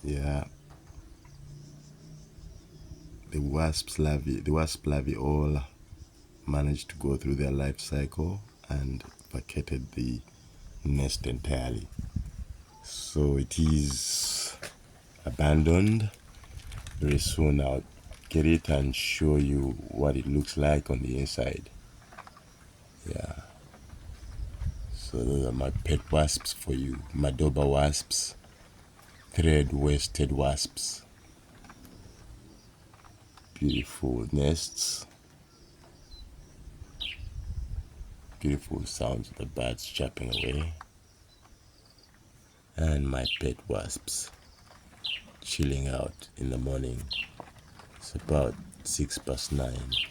Yeah, the wasp larvae all managed to go through their life cycle and vacated the nest entirely. So it is abandoned. Very soon I'll get it and show you what it looks like on the inside. Yeah. So those are my pet wasps for you. Madoba wasps, thread-waisted wasps. Beautiful nests. Beautiful sounds of the birds chirping away. And my pet wasps chilling out in the morning. It's about 9:06.